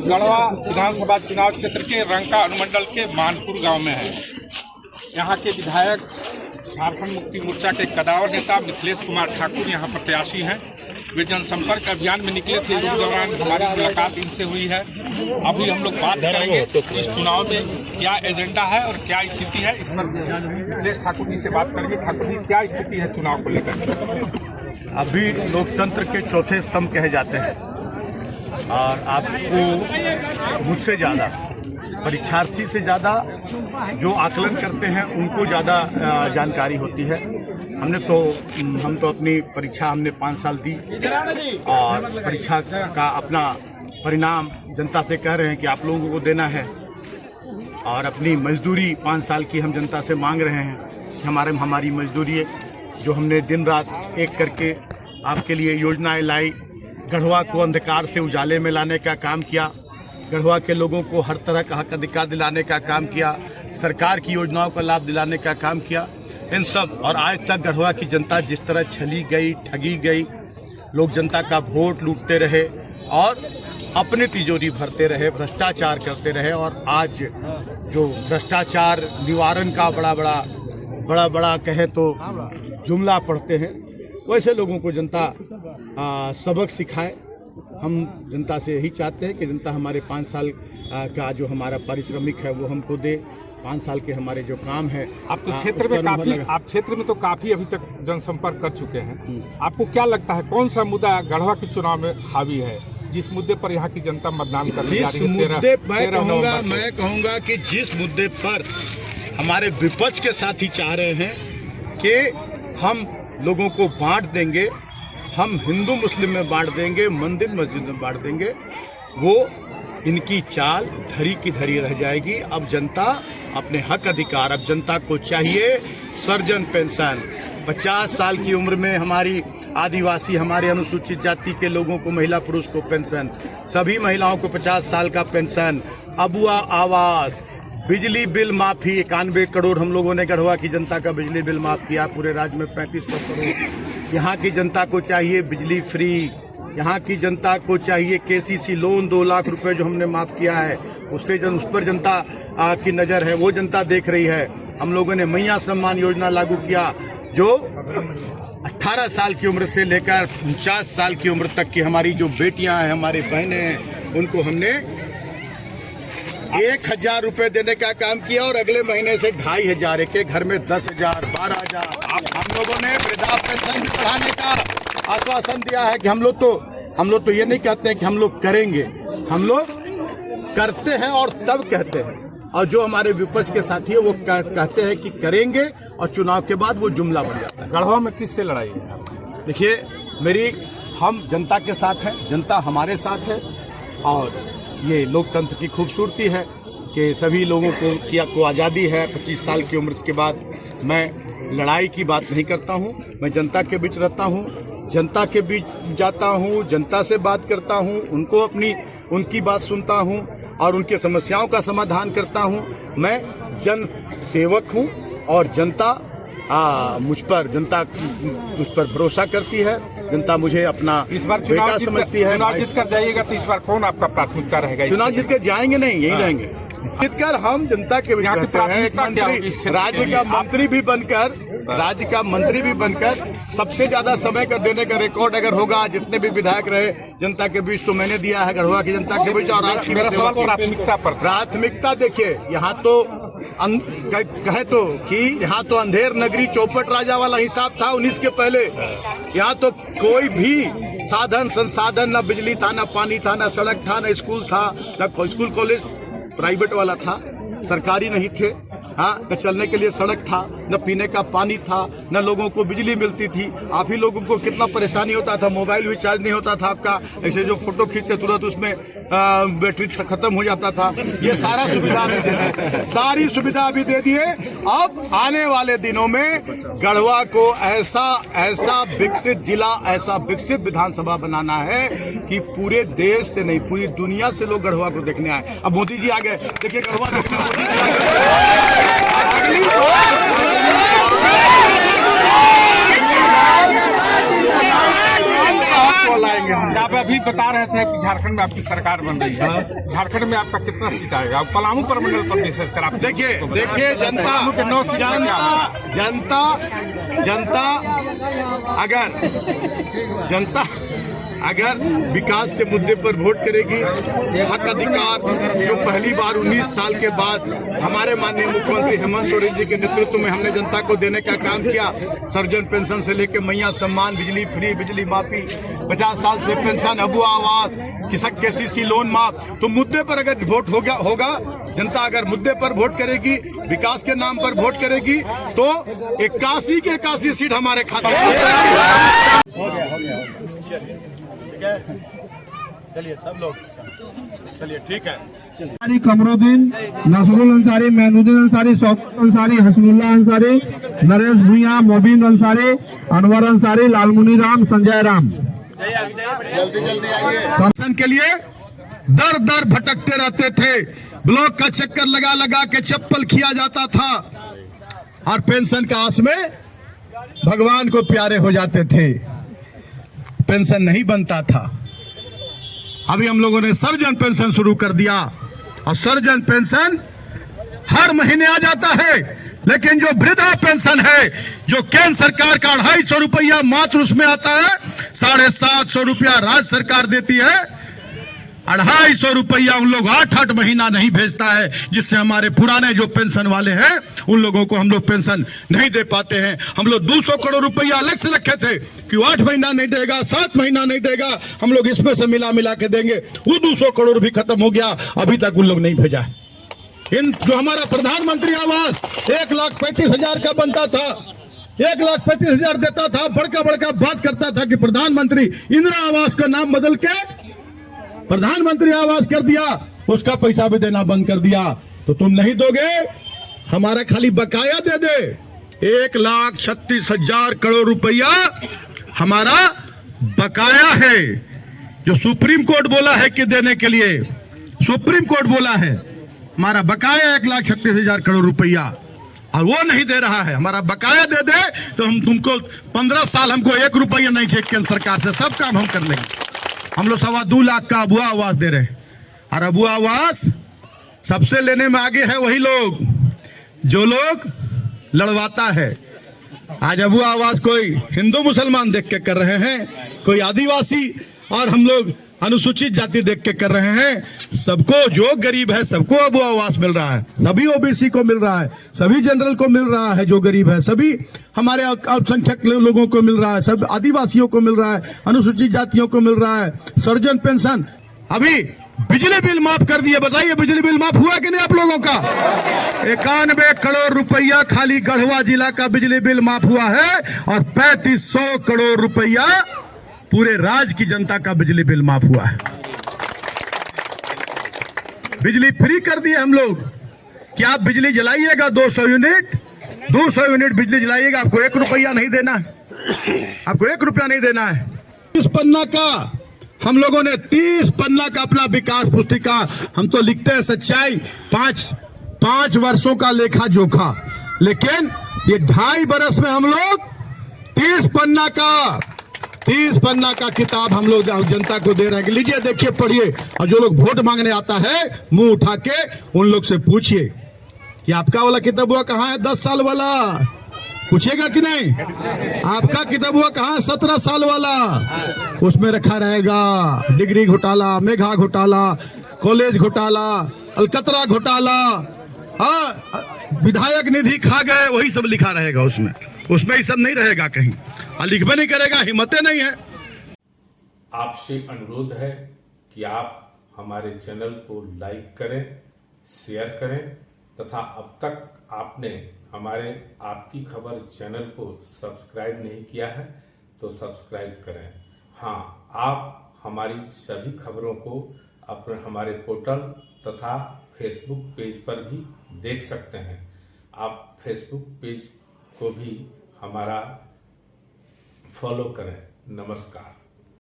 गढ़वा विधानसभा चुनाव क्षेत्र के रंका अनुमंडल के मानपुर गांव में है। यहाँ के विधायक झारखंड मुक्ति मोर्चा के कदावर नेता मिथिलेश कुमार ठाकुर यहाँ प्रत्याशी हैं। वे जनसंपर्क अभियान में निकले थे। इस दौरान हमारी मुलाकात इनसे हुई है। अभी हम लोग बात करेंगे इस चुनाव में क्या एजेंडा है और क्या स्थिति है, इस पर मिथिलेश ठाकुर जी से बात करेंगे। ठाकुर जी, क्या स्थिति है चुनाव को लेकर? अभी लोकतंत्र के चौथे स्तंभ कहे जाते हैं और आपको मुझसे ज़्यादा, परीक्षार्थी से ज़्यादा जो आकलन करते हैं उनको ज़्यादा जानकारी होती है। हम तो अपनी परीक्षा हमने 5 साल दी और परीक्षा का अपना परिणाम जनता से कह रहे हैं कि आप लोगों को देना है और अपनी मजदूरी 5 साल की हम जनता से मांग रहे हैं कि हमारी मजदूरी जो हमने दिन रात एक करके आपके लिए योजनाएं लाई, गढ़वा को अंधकार से उजाले में लाने का काम किया, गढ़वा के लोगों को हर तरह का हक अधिकार दिलाने का काम किया, सरकार की योजनाओं का लाभ दिलाने का काम किया। इन सब और आज तक गढ़वा की जनता जिस तरह छली गई, ठगी गई, लोग जनता का वोट लूटते रहे और अपनी तिजोरी भरते रहे, भ्रष्टाचार करते रहे और आज जो भ्रष्टाचार निवारण का बड़ा कहे तो जुमला पढ़ते हैं, वैसे लोगों को जनता सबक सिखाए। हम जनता से यही चाहते हैं कि जनता हमारे 5 साल का जो हमारा पारिश्रमिक है वो हमको दे। 5 साल के हमारे जो काम है, आप तो क्षेत्र में तो काफी अभी तक जनसंपर्क कर चुके हैं। आपको क्या लगता है कौन सा मुद्दा गढ़वा के चुनाव में हावी है, जिस मुद्दे पर यहाँ की जनता मतदान करने जा रही है? मैं कहूँगा कि जिस मुद्दे पर हमारे विपक्ष के साथी चाह रहे हैं कि हम लोगों को बांट देंगे, हम हिंदू मुस्लिम में बांट देंगे, मंदिर मस्जिद में बांट देंगे, वो इनकी चाल धरी की धरी रह जाएगी। अब जनता अपने हक अधिकार, अब जनता को चाहिए सर्जन पेंशन। 50 साल की उम्र में हमारी आदिवासी, हमारे अनुसूचित जाति के लोगों को, महिला पुरुष को पेंशन, सभी महिलाओं को 50 साल का पेंशन, अबुआ आवास, बिजली बिल माफी 91 करोड़ हम लोगों ने गढ़वा की जनता का बिजली बिल माफ किया। पूरे राज्य में 3500 करोड़। यहाँ की जनता को चाहिए बिजली फ्री। यहाँ की जनता को चाहिए केसीसी लोन 2 लाख रुपए जो हमने माफ किया है, उस पर जनता की नज़र है, वो जनता देख रही है। हम लोगों ने मैया सम्मान योजना लागू किया जो 18 साल की उम्र से लेकर 49 साल की उम्र तक की हमारी जो बेटियां हैं, हमारी बहनें हैं, उनको हमने 1000 रुपए देने का काम किया और अगले महीने से 2500 के घर में 10,000, 12,000। हम लोगों ने वृद्धा पेंशन भी बढ़ाने का आश्वासन दिया है कि हम लोग तो ये नहीं कहते हैं कि हम लोग करेंगे, हम लोग करते हैं और तब कहते हैं। और जो हमारे विपक्ष के साथी है वो कहते हैं कि करेंगे और चुनाव के बाद वो जुमला बन जाता है। गढ़वा में किससे लड़ाई है? देखिए, हम जनता के साथ हैं, जनता हमारे साथ है और ये लोकतंत्र की खूबसूरती है कि सभी लोगों को आज़ादी है। 25 साल की उम्र के बाद मैं लड़ाई की बात नहीं करता हूँ, मैं जनता के बीच रहता हूँ, जनता के बीच जाता हूँ, जनता से बात करता हूँ, उनकी बात सुनता हूँ और उनके समस्याओं का समाधान करता हूँ। मैं जन सेवक हूँ और जनता मुझ पर भरोसा करती है। जनता मुझे अपना इस बार बेटा समझती है। चुनाव जीत कर जाइएगा तो इस बार कौन आपका प्राथमिकता रहेगा? चुनाव जीत कर जाएंगे नहीं, यही रहेंगे। जीतकर हम जनता के बीच रहते हैं। एक मंत्री, राज्य का मंत्री भी बनकर सबसे ज्यादा समय का देने का रिकॉर्ड अगर होगा, जितने भी विधायक रहे जनता के बीच, तो मैंने दिया है गढ़वा की जनता के बीच। और आज की प्राथमिकता देखिए, यहाँ तो कहे तो कि यहाँ तो अंधेर नगरी चौपट राजा वाला हिसाब था 19 के पहले। यहाँ तो कोई भी साधन संसाधन, न बिजली था, न पानी था, न सड़क था, न स्कूल था, न स्कूल कॉलेज प्राइवेट वाला था, सरकारी नहीं थे। हाँ, न चलने के लिए सड़क था, न पीने का पानी था, न लोगों को बिजली मिलती थी। आप ही लोगों को कितना परेशानी होता था, मोबाइल भी चार्ज नहीं होता था आपका, ऐसे जो फोटो खींचते तुरंत उसमें बैटरी खत्म हो जाता था। ये सारा सुविधा भी दे दिए, सारी सुविधा भी दे दिए। अब आने वाले दिनों में गढ़वा को ऐसा विकसित जिला, ऐसा विकसित विधानसभा बनाना है कि पूरे देश से नहीं, पूरी दुनिया से लोग गढ़वा को देखने आए। अब मोदी जी आ गए, देखिए गढ़वा देखने करेंगे हम। आप अभी बता रहे थे कि झारखंड में आपकी सरकार बन रही है, झारखंड में आपका कितना सीट आएगा? पलामू प्रमंडल पर विशेषकर आप देखिए जनता अगर विकास के मुद्दे पर वोट करेगी, हक अधिकार जो पहली बार 19 साल के बाद हमारे माननीय मुख्यमंत्री हेमंत सोरेन जी के नेतृत्व में हमने जनता को देने का काम किया, सर्वजन पेंशन से लेकर मैया सम्मान, बिजली फ्री, बिजली माफी, 50 साल से पेंशन, अबुआ आवास, किसान केसीसी लोन माफ, तो मुद्दे पर अगर वोट होगा जनता अगर मुद्दे पर वोट करेगी, विकास के नाम पर वोट करेगी, तो 81 के 81 सीट हमारे खाते में। हो गया ठीक है, चलिए सब लोग चलिए, ठीक है। कमरुद्दीन, नसरुल अंसारी, मैनुद्दीन अंसारी, शौकत अंसारी, हसनुल्लाह अंसारी, नरेश भुइया, मोबिन अंसारी, अनवर अंसारी, लालमुनी राम, संजय राम। जल्दी आइए। शासन के लिए दर दर भटकते रहते थे, ब्लॉक का चक्कर लगा के चप्पल किया जाता था और पेंशन का आस में भगवान को प्यारे हो जाते थे, पेंशन नहीं बनता था। अभी हम लोगों ने सर्वजन पेंशन शुरू कर दिया और सर्वजन पेंशन हर महीने आ जाता है, लेकिन जो वृद्धा पेंशन है, जो केंद्र सरकार का 250 रुपया मात्र उसमें आता है, 750 रुपया राज्य सरकार देती है, 250 रुपया उन लोग 8 महीना नहीं भेजता है, जिससे हमारे पुराने जो पेंशन वाले हैं उन लोगों को हम लोग पेंशन नहीं दे पाते हैं। हम लोग 200 करोड़ रुपया अलग से रखे थे कि 8 महीना नहीं देगा, 7 महीना नहीं देगा, हम लोग इसमें से मिला के देंगे। वो 200 करोड़ भी खत्म हो गया, अभी तक उन लोग नहीं भेजा। इन जो हमारा प्रधानमंत्री आवास 1,35,000 का बनता था, 1,35,000 देता था, बड़का बात करता था कि प्रधानमंत्री इंदिरा आवास का नाम बदल के प्रधानमंत्री आवास कर दिया, उसका पैसा भी देना बंद कर दिया। तो तुम नहीं दोगे, हमारा खाली बकाया दे दे, 1,36,000 करोड़ रुपया हमारा बकाया है, जो सुप्रीम कोर्ट बोला है कि देने के लिए, सुप्रीम कोर्ट बोला है हमारा बकाया 1,36,000 करोड़ रुपया, और वो नहीं दे रहा है। हमारा बकाया दे दे तो हम तुमको 15 साल हमको 1 रुपया नहीं चाहिए केंद्र सरकार से, सब काम हम कर लेंगे। हम लोग 2.25 लाख का अबुआ आवास दे रहे हैं, और अबुआ आवास सबसे लेने में आगे है वही लोग जो लोग लड़वाता है। आज अबुआ आवास कोई हिंदू मुसलमान देख के कर रहे हैं, कोई आदिवासी और हम लोग अनुसूचित जाति देख के कर रहे हैं। सबको जो गरीब है सबको अबुआ आवास मिल रहा है, सभी ओबीसी को मिल रहा है, सभी जनरल को मिल रहा है, जो गरीब है सभी हमारे अल्पसंख्यक लोगों को मिल रहा है, सब आदिवासियों को मिल रहा है, अनुसूचित जातियों को मिल रहा है, सर्वजन पेंशन। अभी बिजली बिल माफ कर दिए, बताइए बिजली बिल माफ हुआ कि नहीं आप लोगों का? 91 करोड़ रुपया खाली गढ़वा जिला का बिजली बिल माफ हुआ है, और 3500 करोड़ रुपया पूरे राज्य की जनता का बिजली बिल माफ हुआ है। बिजली फ्री कर दिए हम लोग कि आप बिजली जलाइएगा 200 यूनिट बिजली जलाइएगा, आपको 1 रुपया नहीं देना है, आपको 1 रुपया नहीं देना है। 30 पन्ना का हम लोगों ने 30 पन्ना का अपना विकास पुस्तिका, हम तो लिखते हैं सच्चाई, 5 वर्षों का लेखा जोखा, लेकिन ये 2.5 बरस में हम लोग 30 पन्ना का किताब हम लोग जनता को दे रहे हैं। लीजिए देखिए पढ़िए, और जो लोग वोट मांगने आता है मुंह उठा के उन लोग से पूछिए कि आपका वाला किताबुआ कहाँ है, 10 साल वाला, पूछेगा कि नहीं? आपका किताबुआ कहाँ है, 17 साल वाला, उसमें रखा रहेगा डिग्री घोटाला, मेघा घोटाला, कॉलेज घोटाला, अलकतरा घोटाला, विधायक निधि खा गए, वही सब लिखा रहेगा उसमें ही सब नहीं रहेगा कहीं, लिखबे नहीं करेगा, हिम्मतें नहीं है। आपसे अनुरोध है कि आप हमारे चैनल को लाइक करें, शेयर करें, तथा अब तक आपने हमारे आपकी खबर चैनल को सब्सक्राइब नहीं किया है तो सब्सक्राइब करें। हाँ, आप हमारी सभी खबरों को अपने हमारे पोर्टल तथा फेसबुक पेज पर भी देख सकते हैं। आप फेसबुक पेज को भी हमारा फॉलो करें। नमस्कार।